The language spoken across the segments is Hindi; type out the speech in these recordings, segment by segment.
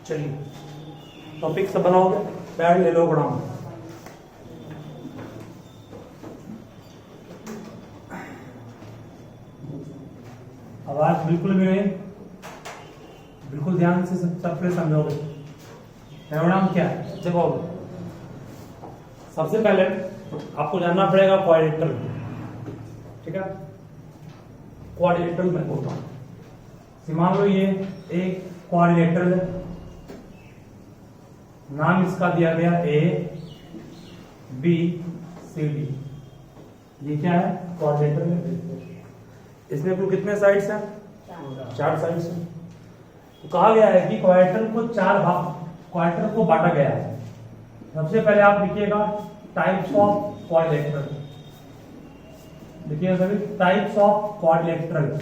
चलिए टॉपिक सब बनाओगे, पैरेललोग्राम। आवाज बिल्कुल भी नहीं, बिल्कुल ध्यान से सब पहले समझोगे पैरेललोग्राम क्या है। देखो सबसे पहले आपको जानना पड़ेगा क्वाड्रिलेटरल, ठीक है। क्वाड्रिलेटरल मैं बोलता हूँ, मान लो ये एक क्वाड्रिलेटरल है, नाम इसका दिया गया ए बी सी डी। ये क्या है? क्वाड्रिलेटरल है। इसमें कुल कितने साइड्स हैं? चार साइड्स हैं। तो कहा गया है कि क्वाड्रिलेटरल को चार भाग, क्वाड्रिलेटरल को बांटा गया है। सबसे पहले आप लिखिएगा टाइप्स ऑफ क्वाड्रिलेटरल। देखिए सभी, टाइप्स ऑफ क्वाड्रिलेटरल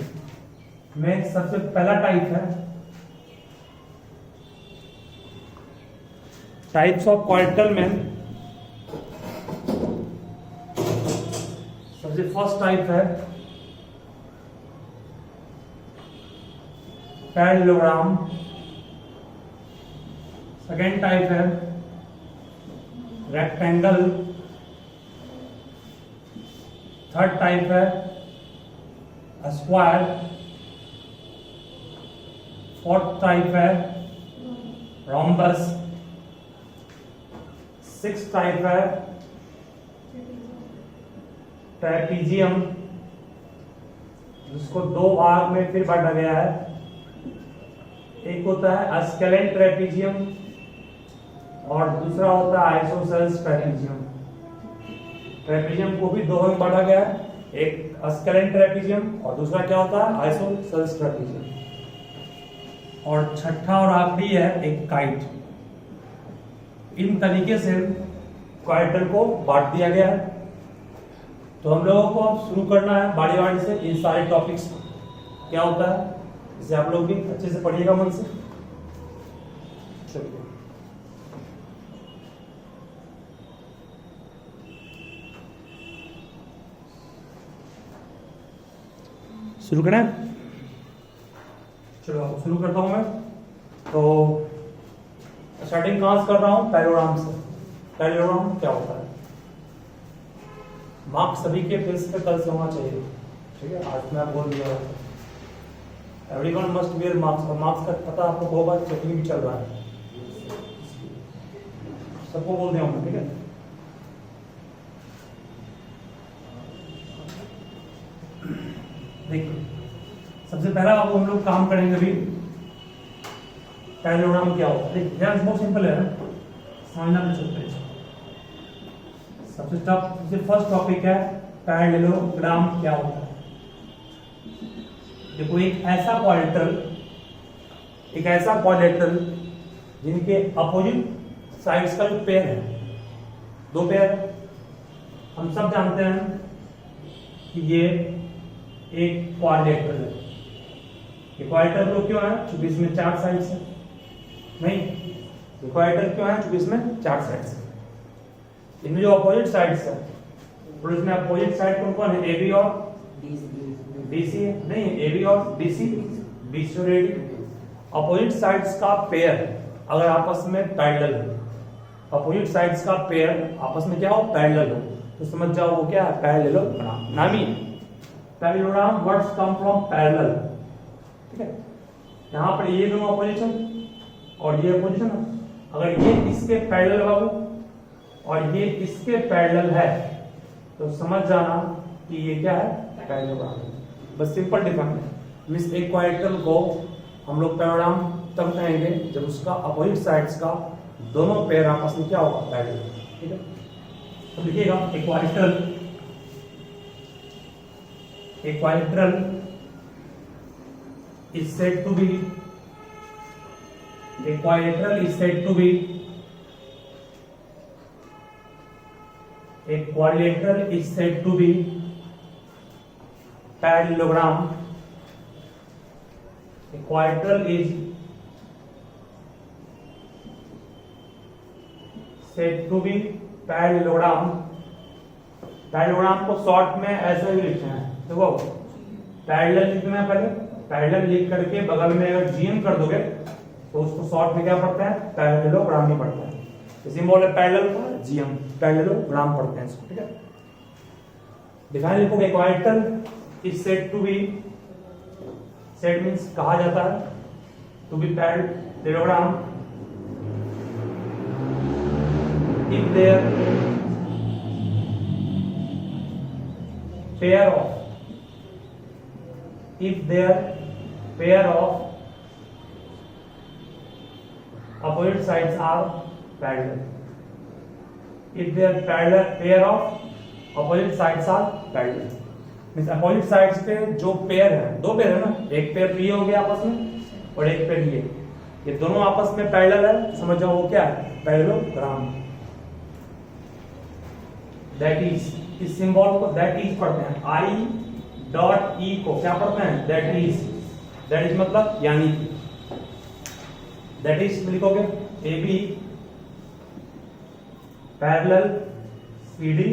में सबसे पहला टाइप है, टाइप्स ऑफ क्वाड्रिलेटरल में सबसे फर्स्ट टाइप है पैरेललोग्राम। सेकेंड टाइप है रेक्टेंगल। थर्ड टाइप है स्क्वायर। फोर्थ टाइप है रोम्बस। सिक्स टाइप है ट्रेपीजियम, जिसको दो भाग में फिर बांटा गया है। एक होता है स्केलेन ट्रेपीजियम और दूसरा होता है आइसोसेल्स ट्रेपीजियम। ट्रेपीजियम को भी दो भाग में बांटा गया है, एक स्केलेन ट्रेपीजियम और दूसरा क्या होता है? Isosceles trapezium. और छठा और आखिरी है एक काइट। इन तरीके से क्वाड्रिलेटरल को बांट दिया गया है। तो हम लोगों को अब शुरू करना है बारी बारी से इन सारे टॉपिक्स। क्या होता है इसे आप लोग भी अच्छे से पढ़िएगा मन से। चलिए शुरू करें। चलो शुरू करता हूं मैं। तो स्टार्टिंग कहां से कर रहा हूं? पैरेललोग्राम से। पैरेललोग्राम क्या होता है? मार्क्स सभी के फेस पे कल से होना चाहिए, ठीक है। आज मैं बोल दिया एवरीवन मस्ट वेयर मार्क्स। और मार्क्स का पता आपको होगा, चेकिंग भी चल रहा है, सबको बोल दिया हूं, ठीक है। देखिए सबसे पहला अब हम लोग काम करेंगे अभी पैरेललोग्राम क्या होता है। ध्यान, बहुत सिंपल है, समझना भी सकते हैं। सबसे फर्स्ट टॉपिक है पैरेललोग्राम क्या होता है। देखो एक ऐसा क्वाड्रिलेटरल जिनके अपोजिट साइड्स का जो पेयर है, दो पेयर, हम सब जानते हैं कि ये एक क्वाड्रिलेटरल है। ये क्वाड्रिलेटरल तो क्यों है? क्योंकि इसमें चार साइड्स हैं। नहीं, ये क्वाड्रिलेटरल क्यों है? क्योंकि इसमें चार साइड्स हैं। इनमें जो अपोजिट साइड्स है, और इसमें अपोजिट साइड कौन कौन है? ए बी और BC है। नहीं, AB और BC, BC और AD। अपोजिट साइड्स का पेयर अगर आपस में पैरेलल है, अपोजिट साइड्स का पेयर आपस में क्या हो? पैरेलल हो, तो समझ जाओ वो क्या है? पैरेललोग्राम। नामी parallelogram words come from parallel, ठीक है। यहाँ पर ये दोनों अपोजिशन और ये अपोजिशन है। अगर ये इसके पैरेलल बाबू और ये इसके पैरेलल है तो समझ जाना कि ये क्या है? पैरेललोग्राम है। बस सिंपल डिफरेंस। मिस एक क्वाड्रिलेटरल को हम लोग पैरेललोग्राम तब कहेंगे जब उसका अपोजिट साइड्स का दोनों पेयर आपस में क्या होगा? पैरेलल, ठीक है। तो लिखिएगा एक quadrilateral is said to be a quadrilateral is said to be a quadrilateral is said to be parallelogram. A quadrilateral is said to be parallelogram. Parallelogram को शॉर्ट में ऐसे ही लिखना है। देखो पैरेलल लिखना है, पहले पैरेलल लिख करके बगल में अगर जीएम कर दोगे तो उसको शॉर्ट में क्या पढ़ते हैं, पैरेललोग्राम ही पढ़ते हैं। तो सिंबल है पैरेलल का जीएम, पैरेललोग्राम पढ़ते हैं इसको, ठीक है। डिफाइन लिखोगे, equatorial is said to be, said means कहा जाता है, to be parallelogram if their pair of opposite sides are parallel. If their pair of opposite sides are parallel, means opposite sides पे जो पेयर है, दो पेयर है ना, एक पेयर ये हो गया आपस में और एक पेयर ये दोनों आपस में पैरेलल है, समझ जाओ वो क्या है, पैरेललोग्राम। दैट इज, इस सिंबल को दैट इज पढ़ते हैं, आई डॉट ई को क्या पढ़ते हैं, दैट इज मतलब यानी कि, दैट इज लिखोगे A B parallel C D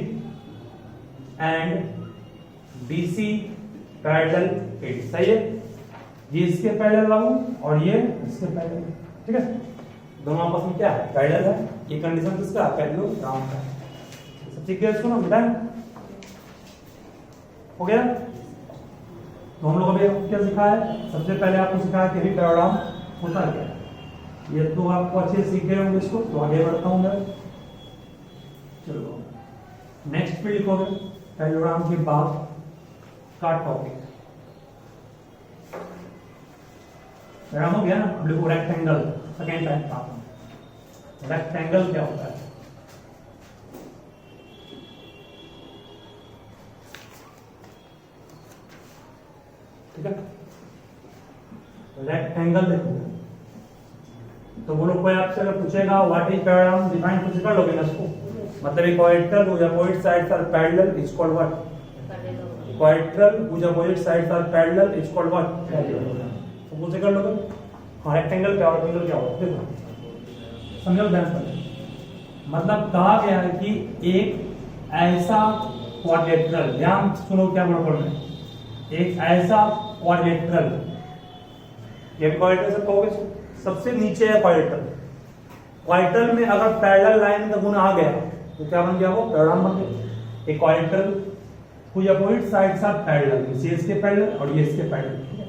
and B C parallel A D, सही है। ये इसके पैरेलल लाऊं और ये इसके पैरेलल, ठीक है, दोनों आपस में क्या है, पैरेलल है। ये कंडीशन किसका है, पैरेललोग्राम का है। ठीक है, इसको ना बेटा हो गया। तो हम लोग अभी क्या सिखा है, सबसे पहले आपको सिखाया कि पैरेललोग्राम होता क्या है। ये तो आपको अच्छे से सीख गए होंगे इसको, तो आगे बढ़ता हूं मैं। चलो नेक्स्ट पे लिखोगे पैरेललोग्राम के बाद का टॉपिक, पैरेललोग्राम हो गया ना। अब लिखो रेक्टेंगल, सेकेंड टाइप का। रेक्टेंगल क्या होता है, ठीक है। रेक्टेंगल देखोगे तो बोलो, कोई आपसे अगर पूछेगा व्हाट इज पैरेललोग्राम, डिफाइन कुछ कर लोगे ना इसको, मतलब equatorial whose opposite sides are parallel is called what, equatorial whose opposite sides are parallel is called what, parallelogram. तो पूछे कर लोगे। हाँ, रेक्टेंगल क्या होता है, क्या होता है, देखो समझो ध्यान से। मतलब कहा गया है कि एक ऐसा क्वाड्रेट्रल, ध्यान सुनो क्या बोल रहे हैं, एक ऐसा क्वाड्रेट्रल, ये क्वाड्रेट्रल से कहोगे सबसे नीचे है क्वाड्रेट्रल। क्वाड्रेट्रल में अगर पैरेलल लाइन का गुण आ गया तो क्या बन गया, वो पैरेललोग्राम बन गया। एक क्वाड्रेट्रल whose opposite sides are parallel, ये इसके पैरेलल और ये इसके पैरेलल, ठीक है।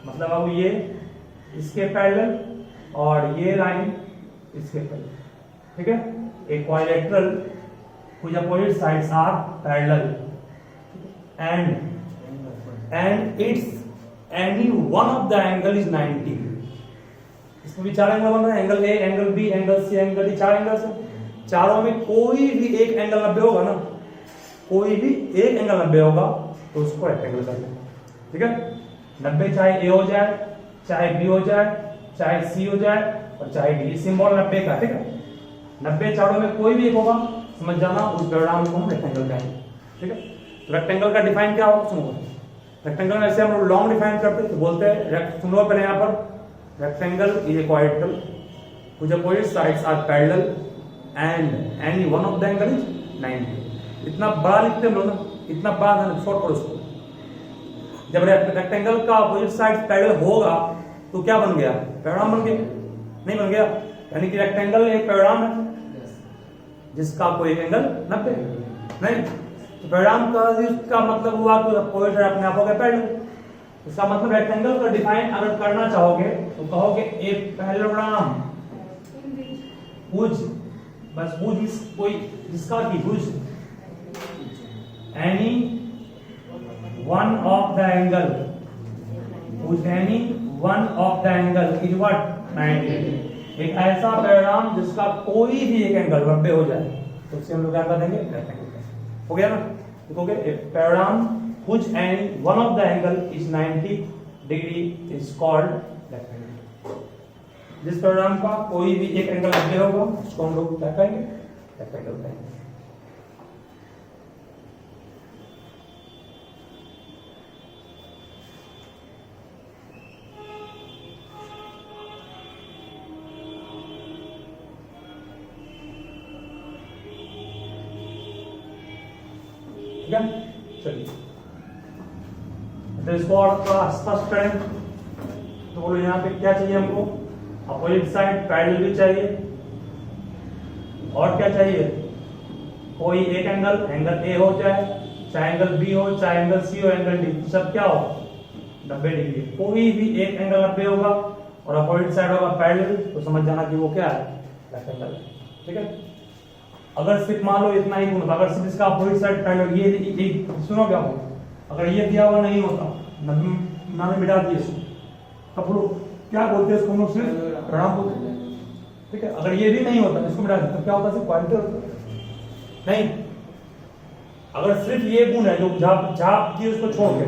मतलब अब ये इसके पैरेलल और ये लाइन इसके पैरेलल, ठीक है। एक क्वाड्रेट्रल whose opposite sides are parallel and its any one of the angle is 90। इसमें भी चार एंगल बन रहे हैं, angle A, angle B, angle C, angle D, चार एंगल से, चारों में कोई भी एक एंगल 90 होगा ना, कोई भी एक एंगल 90 होगा तो उसको रेक्टेंगल कर लेंगे, ठीक है। 90 चाहे ए हो जाए, चाहे बी हो जाए, चाहे सी हो जाए और चाहे डी, सिंबल 90 का, ठीक है। 90 चारों में कोई भी एक होगा, समझ जाना उस पैरेललोग्राम को हम रेक्टेंगल कहेंगे, ठीक है। तो रेक्टेंगल का डिफाइन क्या होगा, सुनो। रेक्टेंगल में ऐसे हम लोग लॉन्ग डिफाइन करते हैं तो बोलते हैं, सुनो पहले यहाँ पर, rectangle is a quadrilateral whose opposite sides are parallel and any one of the angle is 90। इतना बड़ा लिखते हैं हम लोग ना, इतना बड़ा शॉर्ट करो उसको। जब रेक्टेंगल का अपोजिट साइड पैरेलल होगा तो क्या बन गया, पैरेललोग्राम बन गया, नहीं बन गया। यानी कि रेक्टेंगल एक पैरेललोग्राम है जिसका कोई एंगल 90 नहीं, तो पैरेललोग्राम का मतलब हुआ कि अपोजिट साइड अपने आप हो गया पैरेलल। इसका मतलब रेक्टेंगल का डिफाइन अगर करना चाहोगे तो कहोगे ए पैरेललोग्राम whose, बस whose इस कोई जिसका की whose any one of the angle, whose any one of the angle is what, 90। एक ऐसा पैरेललोग्राम जिसका कोई भी एक एंगल 90 हो जाए तो उससे हम लोग क्या कर देंगे, रेक्टेंगल। हो गया ना, देखोगे a parallelogram whose any one of the angle is 90 degree is called rectangle। जिस पैरेललोग्राम का कोई भी एक एंगल 90 होगा उसको हम लोग क्या कहेंगे, रेक्टेंगल कहेंगे। ठीक है, चलिए तो इसको और थोड़ा स्पष्ट करें तो बोलो यहाँ पे क्या चाहिए हमको, अपोजिट साइड पैरेलल भी चाहिए, और क्या चाहिए, कोई एक एंगल ए हो, चाहे एंगल बी हो, चाहे एंगल सी हो, एंगल डी, सब क्या हो 90 डिग्री। कोई भी एक एंगल 90 होगा और अपोजिट साइड होगा पैरेलल, तो समझ जाना कि वो क्या है, रेक्टेंगल है। ठीक है, अगर सिर्फ मान लो इतना ही गुण होता, अगर सिर्फ इसका अपोजिट साइड पैरेलल, ये सुनो क्या हो, अगर ये दिया हुआ नहीं होता, मैंने मिटा दिए तब लोग क्या बोलते हैं, इसको हम लोग सिर्फ प्रणाम बोलते हैं। ठीक है, अगर ये भी नहीं होता, इसको मिटा दिया तो क्या होता, सिर्फ क्वालिटी होता नहीं। अगर सिर्फ ये गुण है जो झाप की उसको छोड़ के,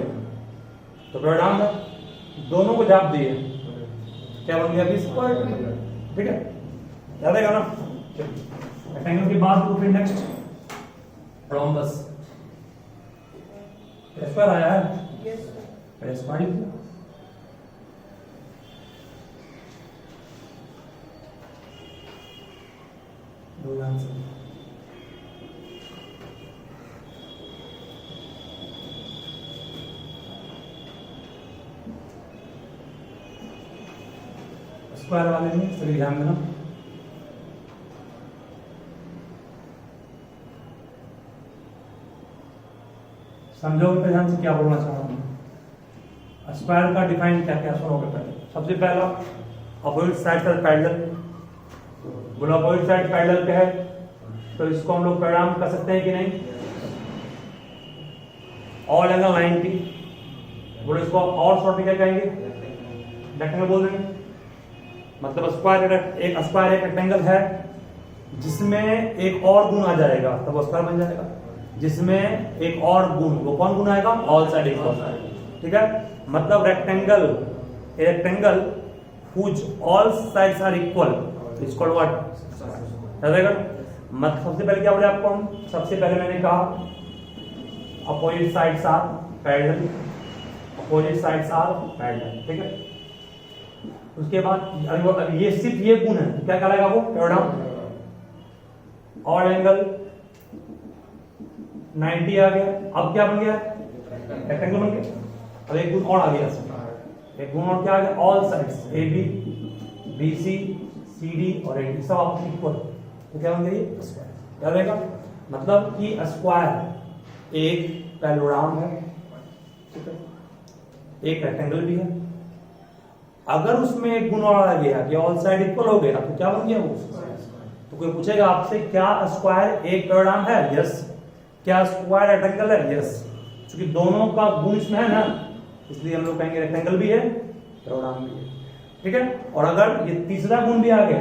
तो परिणाम है दोनों को झाप दिए, क्या बन गया, स्क्वायर। ठीक है, याद आएगा ना। रेक्टेंगल के बाद तो फिर नेक्स्ट रोम्बस, स्क्वायर आया है, स्क्वायर दो आंसर। स्क्वायर वाले में सभी ध्यान देना। समझो पे ध्यान से क्या बोलना चाह रहा हूं। स्क्वायर का डिफाइन क्या क्या सुनोगे पहले। सबसे पहला अपोजिट साइड का पैरेलल, बोलो अपोजिट साइड पैरेलल पे है तो इसको हम लोग परिणाम कर सकते हैं कि नहीं, ऑल एंगल 90, बोलो इसको और शॉर्ट में क्या कहेंगे, रेक्टेंगल बोल देंगे। मतलब स्क्वायर एक रेक्टेंगल है जिसमें एक और गुण आ जाएगा तब तो स्क्वायर बन जाएगा, जिसमें एक और गुण, वो कौन गुण आएगा, ऑल साइड इक्वल। ठीक है, मतलब rectangle whose all sides are equal is called what, मतलब सबसे पहले क्या बोले आपको हम, सबसे पहले मैंने कहा opposite sides are parallel, opposite sides are parallel. ठीक है, उसके बाद ये सिर्फ ये गुण है, क्या कहलाएगा वो, पैरेलल। और एंगल 90 आ गया, अब क्या बन गया, रेक्टेंगल बन गया। अब एक गुण और आ गया, एक गुण और क्या आ गया, all sides A B, B C, C D और ए डी सब आपस में इक्वल, तो क्या बन गया ये स्क्वायर। क्या रहेगा, मतलब कि स्क्वायर एक पैरेललोग्राम है, ठीक है, एक रेक्टेंगल भी है। अगर उसमें एक गुण और आ गया कि ऑल साइड इक्वल हो गया तो क्या बन गया वो, तो कोई पूछेगा आपसे क्या स्क्वायर एक पैरेललोग्राम है, यस। क्या स्क्वायर रेक्टेंगल है, यस। क्योंकि दोनों का गुण इसमें है ना, इसलिए हम लोग कहेंगे रेक्टेंगल भी है पैरेललोग्राम भी है। ठीक है, और अगर ये तीसरा गुण भी आ गया,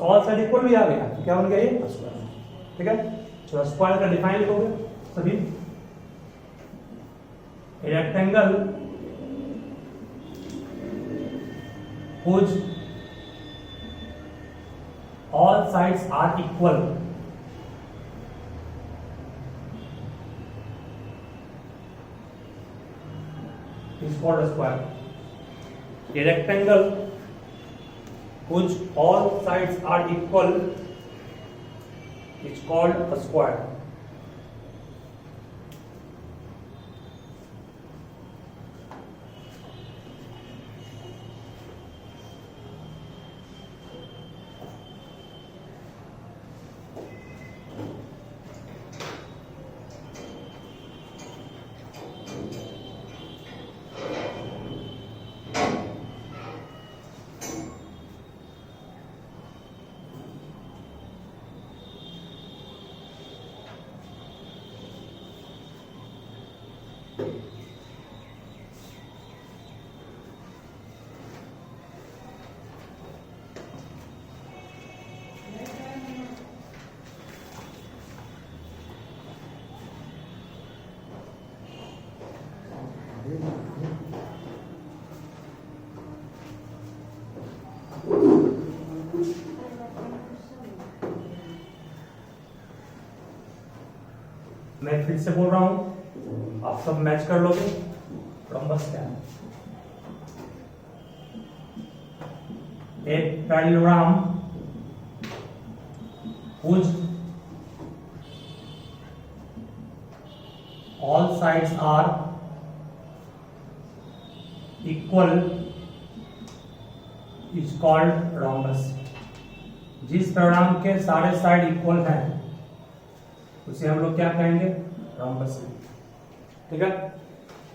ऑल साइड इक्वल भी आ गया, तो क्या बन गया ये स्क्वायर। ठीक है, चलो स्क्वायर का डिफाइन लिखोगे सभी, rectangle whose all sides are equal is called a square. A rectangle whose all sides are equal is called a square. मैं फिर से बोल रहा हूं, आप सब मैच कर लोगे। रोम्बस क्या है, एक parallelogram whose all sides are equal is called rhombus. जिस पैराग्राम के सारे साइड इक्वल हैं उसे हम लोग क्या कहेंगे, रोम्बस। ठीक है,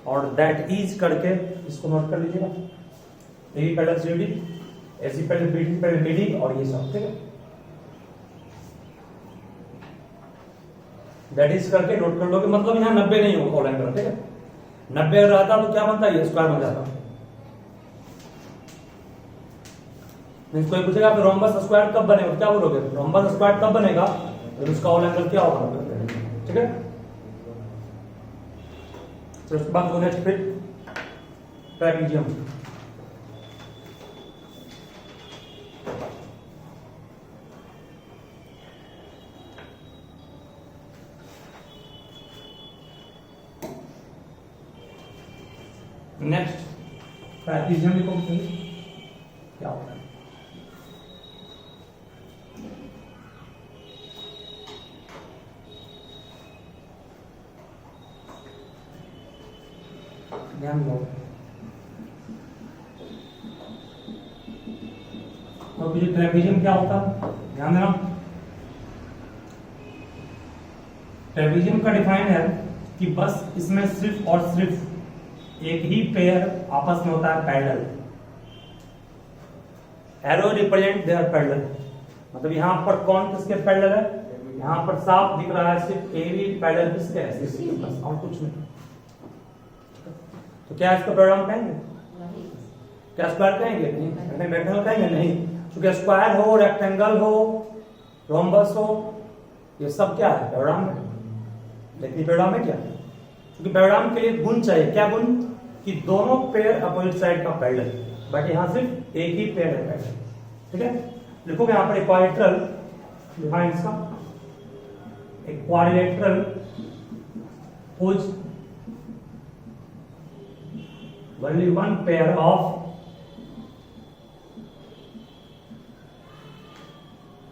और दैट इज करके इसको नोट कर लीजिएगा। ए पहले सी डी, ऐसी पहले बी डी और ये सब। ठीक है, दैट इज करके नोट कर लो कि मतलब यहाँ 90 नहीं होगा ऑल एंगल। ठीक है, 90 अगर रहता तो क्या बनता है, ये स्क्वायर बन जाता। कोई पूछेगा कि रोम्बस स्क्वायर कब बनेगा, क्या बोलोगे, रोम्बस स्क्वायर कब बनेगा तो उसका ऑल एंगल क्या होगा। ठीक है, तो उसके बाद नेक्स्ट फिर ट्रेपेजियम। नेक्स्ट ट्रेपेजियम को क्या होता है। ध्यान दो, तो ये ट्रेपेजियम क्या होता है, ध्यान देना। ट्रेपेजियम का डिफाइन है कि बस इसमें सिर्फ और सिर्फ एक ही पेयर आपस में होता है parallel. Arrow represent their parallel, मतलब यहां पर कौन किसके पैरेलल है, यहां पर साफ दिख रहा है सिर्फ ए बी पैरेलल किसके है, बस और कुछ नहीं। तो क्या इसको पैराग्राम कहेंगे, क्या स्क्वायर कहेंगे, नहीं रेक्टेंगल कहेंगे, नहीं, क्योंकि स्क्वायर हो, रेक्टेंगल हो, रोम्बस हो, ये सब क्या है पैराग्राम में। लेकिन पैराग्राम में क्या है, क्योंकि पैराग्राम के लिए गुण चाहिए, क्या गुण, कि दोनों पेयर अपोजिट साइड का पैरेलल, बट यहां सिर्फ एक ही पेयर है पैरेलल। ठीक है, लिखोगे यहां पर इक्विलैटरल डिफाइन इसका, equilateral whose only one pair of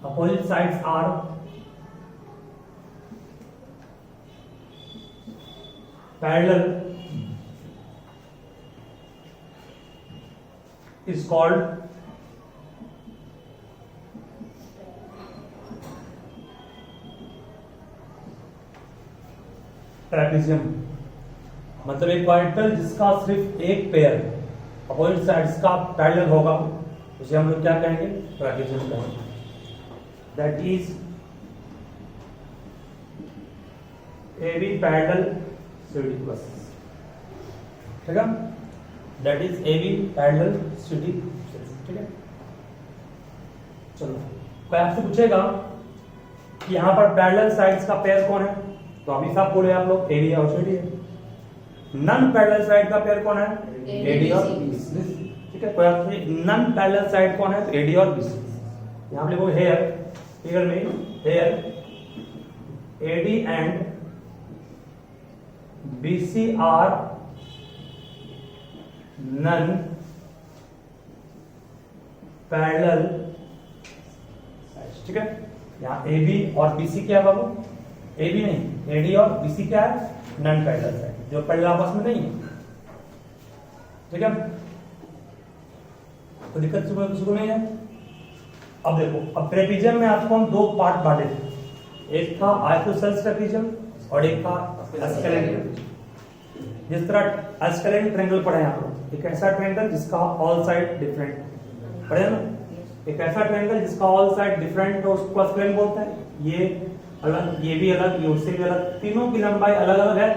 opposite sides are parallel is called trapezium. मतलब एक क्वाड्रिलेटरल जिसका सिर्फ एक पेयर अपोजिट साइड्स का पैरेलल होगा उसे हम लोग क्या कहेंगे, ट्रेपेजियम कहेंगे। That is A B parallel C D plus. ठीक है, that is A B parallel C D. ठीक है, चलो कोई आपसे पूछेगा कि यहां पर पैरेलल साइड्स का पेयर कौन है, तो अभी सब बोले आप लोग ए बी और सी डी है। नन पैरेलल साइड का पेयर कौन है, एडी और बीसी। ठीक है, कोई आपसे नन पैरेलल साइड कौन है, तो एडी और बीसी। यहां पे लिखो हेयर, फिगर में here AD and BC are non parallel. ठीक है, यहां ए बी और बीसी क्या है बाबू, ए बी नहीं, एडी और बीसी क्या है, नन पैरेलल साइड, जो पैरेलल आपस में नहीं है। ठीक है, तो दिक्कत किसी को नहीं है। अब देखो, अब ट्रेपेजियम में आपको हम दो पार्ट बांटे थे, एक था आइसोसेलेस ट्रेपेजियम और एक था एस्केलेंट ट्रेपेजियम। जिस तरह एस्केलेंट ट्रायंगल पढ़े आप लोग, एक ऐसा ट्रायंगल जिसका ऑल साइड डिफरेंट पढ़े ना, एक ऐसा ट्रायंगल जिसका ऑल साइड डिफरेंट हो उसको एस्केलेंट बोलते हैं। ये अलग, ये भी अलग, ये उससे भी अलग, तीनों की लंबाई अलग अलग है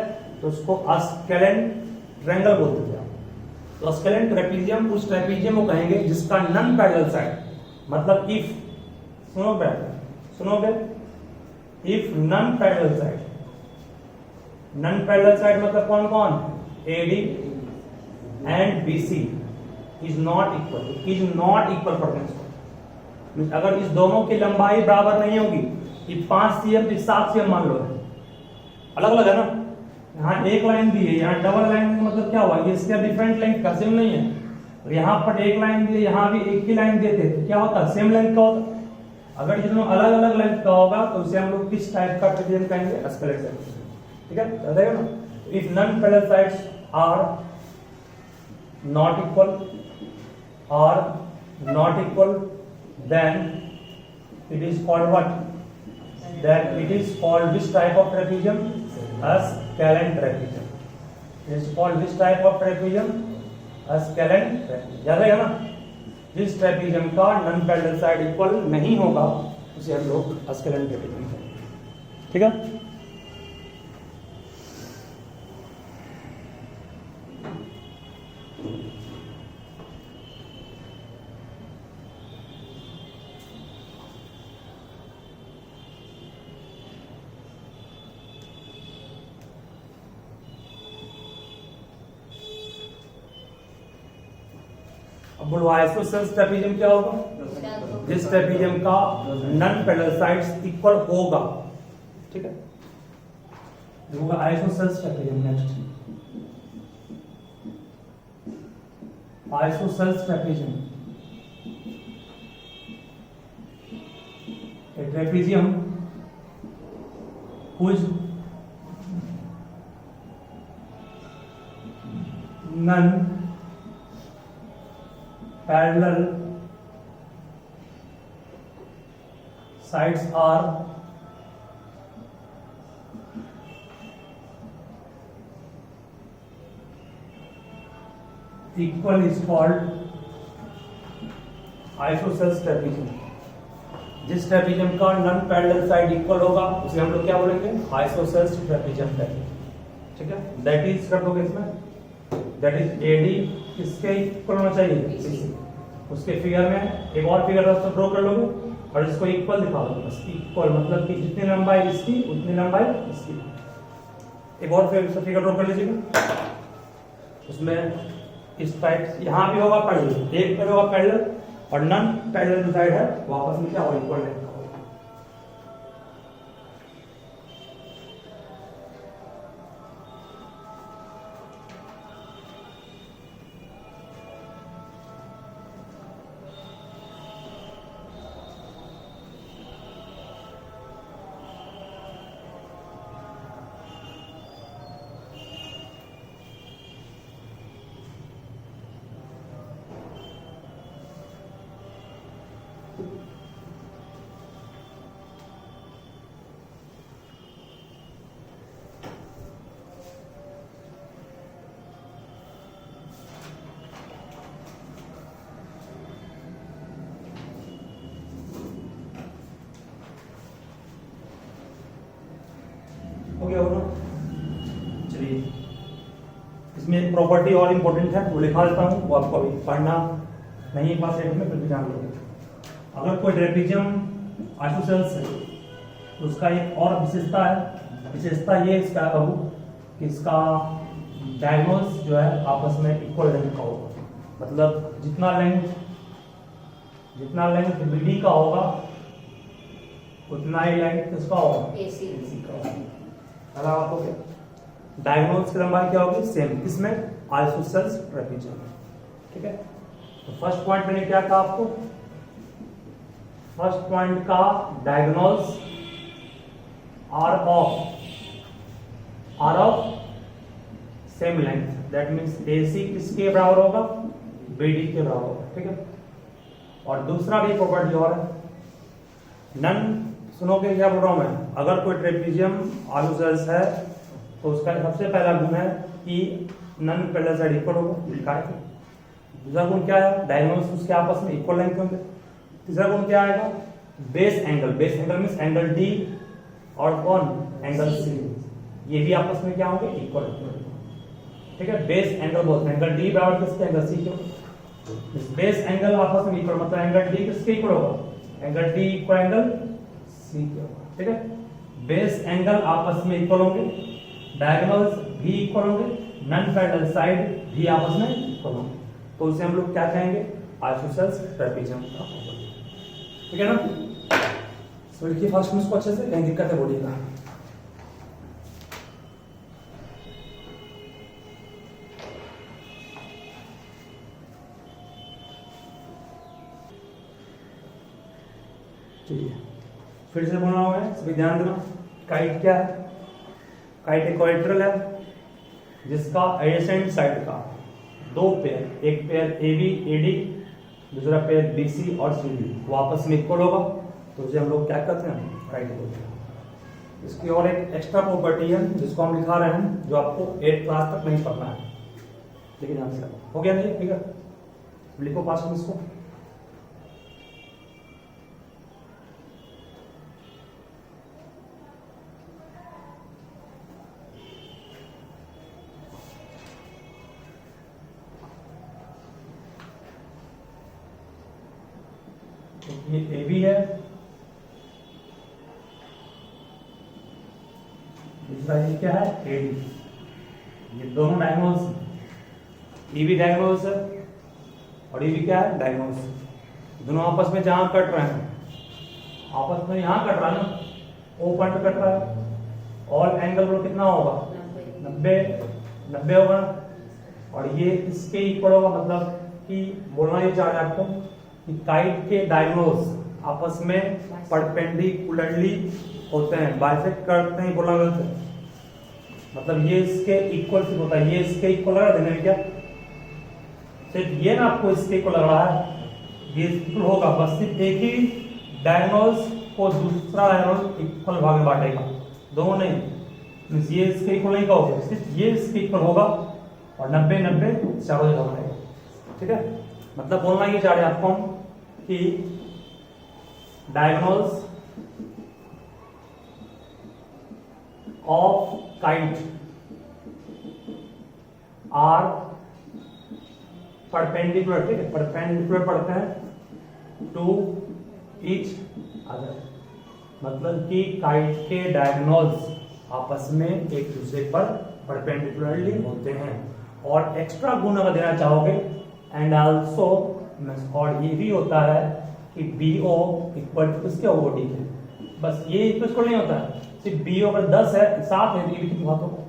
तो उसको एस्केलेंट ट्रायंगल बोलते हैं। तो एस्केलेंट ट्रेपेजियम उस ट्रेपेजियम को कहेंगे जिसका नन पैरेलल साइड, मतलब इफ, सुनोगे, if non parallel side, non parallel side मतलब कौन कौन, AD and BC is not equal perpendicular. अगर इस दोनों की लंबाई बराबर नहीं होगी, ये 5 cm तो 7 cm मान लो, अलग अलग है ना, यहाँ एक लाइन दी है, यहाँ डबल लाइन का मतलब क्या हुआ, ये इसका डिफरेंट लेंथ का सेम नहीं है, और यहाँ पर एक लाइन दी है, यहाँ भी एक ही लाइन देते तो क्या होता, सेम लेंथ का होता। अगर ये दोनों अलग अलग लेंथ का होगा तो उसे हम लोग किस टाइप का ट्रेपेजियम कहेंगे, एस्केलेंट ट्रेपेजियम। ठीक है, बताइए ना, if non parallel sides are not equal और not equal, then it is called what? Then it is called which type of trapezium? As Scalene trapezium. It is called which type of trapezium? As Scalene trapezium. याद रहेगा ना? जिस ट्रेपेजियम का नन पैरेलल साइड इक्वल नहीं होगा उसे हम लोग स्केलेन ट्रेपेजियम कहते हैं। ठीक है? अब बोलो आइसोसेलेस ट्रेपेजियम क्या होगा? जिस ट्रेपेजियम का नन पैरेलल साइड्स इक्वल होगा। ठीक है, होगा isosceles trapezium. Next isosceles trapezium, a trapezium whose non parallel sides are equal is called isosceles trapezium। जिस ट्रेपेजियम का नन पैरेलल साइड इक्वल होगा उसे हम लोग क्या बोलेंगे? आइसोसेलेस ट्रेपेजियम कहेंगे। ठीक है, दैट इज रख दोगे इसमें, दैट इज एडी किसके इक्वल होना चाहिए? उसके फिगर में एक और फिगर ड्रॉ कर लोगे और इसको इक्वल दिखा दोगे। बस इक्वल मतलब कि जितनी लंबाई इसकी उतनी लंबाई इसकी। एक और फिगर ड्रॉ कर लीजिएगा, उसमें इस टाइप यहाँ भी होगा पैरेलल, एक पर होगा पैरेलल और नन पैरेलल जो साइड है वापस में क्या होगा? इक्वल है। हो गया होगा। चलिए, इसमें एक प्रॉपर्टी और इम्पोर्टेंट है, वो लिखा देता हूँ, वो आपको अभी पढ़ना नहीं एक बार सेट में, फिर भी जान लोगे। अगर कोई ट्रेपेजियम आइसोसेलेस है तो उसका एक और विशेषता है, विशेषता ये इसका कहूँ कि इसका डायगोनल्स जो है आपस में इक्वल लेंथ का होगा। मतलब जितना लेंथ बीडी का होगा उतना ही लेंथ किसका होगा? एसी का होगा। आपको क्या डायगोनल्स की लंबाई क्या होगी? सेम। किसमें? आइसोसेलेस ट्रेपेजियम में। ठीक है, तो फर्स्ट पॉइंट मैंने क्या कहा आपको? फर्स्ट पॉइंट का diagonals are of same length, that means AC किसके बराबर होगा? बीडी के बराबर होगा। ठीक है, और दूसरा भी प्रॉपर्टी और है, नन सुनोगे क्या बोल रहा हूं मैं? अगर कोई ट्रेपेजियम आइसोसेलेस है तो उसका सबसे पहला गुण है कि नन पैरेलल साइड इक्वल होगा, लिखा है। दूसरा गुण क्या है? डायगोनल्स उसके आपस में इक्वल लेंथ होंगे। तीसरा गुण क्या आएगा? Base angle means angle D और कौन? एंगल सी, ये भी आपस में क्या होंगे? इक्वल। ठीक है, बेस एंगल बोलते हैं, एंगल डी बराबर किसके? एंगल सी के। बेस एंगल आपस में इक्वल मतलब एंगल डी किसके इक्वल होगा? Angle D equal angle C के होगा। ठीक है, बेस एंगल आपस में इक्वल होंगे, डायगोनल्स भी इक्वल होंगे, नन पैरेलल साइड भी आपस में इक्वल होंगे, तो उसे हम लोग क्या कहेंगे? आइसोसेलेस ट्रेपेजियम का होगा। ठीक है ना? सो लिखिए फर्स्ट में इसको अच्छे से, कहीं दिक्कत है बोलिएगा। ठीक है, फिर से बोलना होगा, सभी ध्यान देना। काइट क्या है? काइट एक कोलेटरल है जिसका एडजेसेंट साइड का दो पेयर, एक pair A B A D दूसरा पेयर BC और CD वो आपस में इक्वल होगा, तो उसे हम लोग क्या कहते हैं, राइट बोलते हैं। इसकी और एक एक्स्ट्रा प्रॉपर्टी है जिसको हम दिखा रहे हैं, जो आपको 8th क्लास तक नहीं पढ़ना है, लेकिन यहाँ से हो गया नहीं, ठीक है, लिखो पास में इसको। ये AB है, दूसरा ये क्या है, AD। ये दोनों डायगोनल्स, EB डायगोनल्स है और EB क्या है, डायगोनल्स। दोनों आपस में जहां कट रहे हैं, आपस में यहां कट रहा है ना, O पॉइंट कट रहा है, और एंगल वो कितना होगा, 90 होगा ना, और ये इसके इक्वल होगा। मतलब कि बोलना ये चाह रहे हैं आपको कि काइट के डायगोनल्स आपस में परपेंडिकुलरली होते हैं, बाइसेक्ट करते हैं, बोलना गलत है, मतलब ये इसके इक्वल फिर होता है, ये इसके इक्वल लग रहा है, देने में क्या सिर्फ ये ना आपको इसके इक्वल लग रहा है, ये इक्वल होगा, बस सिर्फ एक ही डायगोनल्स को दूसरा डायगोनल इक्वल भाग में बांटेगा, दोनों नहीं, ये इसके इक्वल नहीं होगा, सिर्फ ये इसके इक्वल होगा, और 90 चारों जगह बनेगा, ठीक है। मतलब बोलना ये चाह रहे हैं आपको हम कि diagonals of kite are perpendicular, ठीक है, परपेंडिकुलर पढ़ते हैं टू ईच अदर, मतलब कि काइट के डायगोनल्स आपस में एक दूसरे पर परपेंडिकुलरली होते हैं। और एक्स्ट्रा गुण अगर देना चाहोगे, एंड आल्सो, और ये भी होता है कि BO इक्वल टू किसके OD है, बस ये इक्वल नहीं होता है, सिर्फ BO अगर 10 है 7 है, ये भी कितनी बात होगा,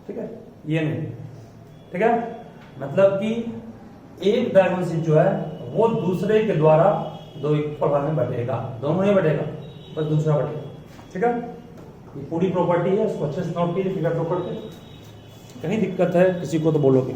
ठीक है, ये नहीं, ठीक है। मतलब कि एक डायगोनल जो है वो दूसरे के द्वारा दो इक्वल भाग में बटेगा, दोनों नहीं बटेगा, बस दूसरा बटेगा, ठीक है। ये पूरी प्रॉपर्टी है, इसको अच्छे से नोट कीजिए, फिगर प्रॉपर्टी। कहीं दिक्कत है किसी को तो बोलोगे।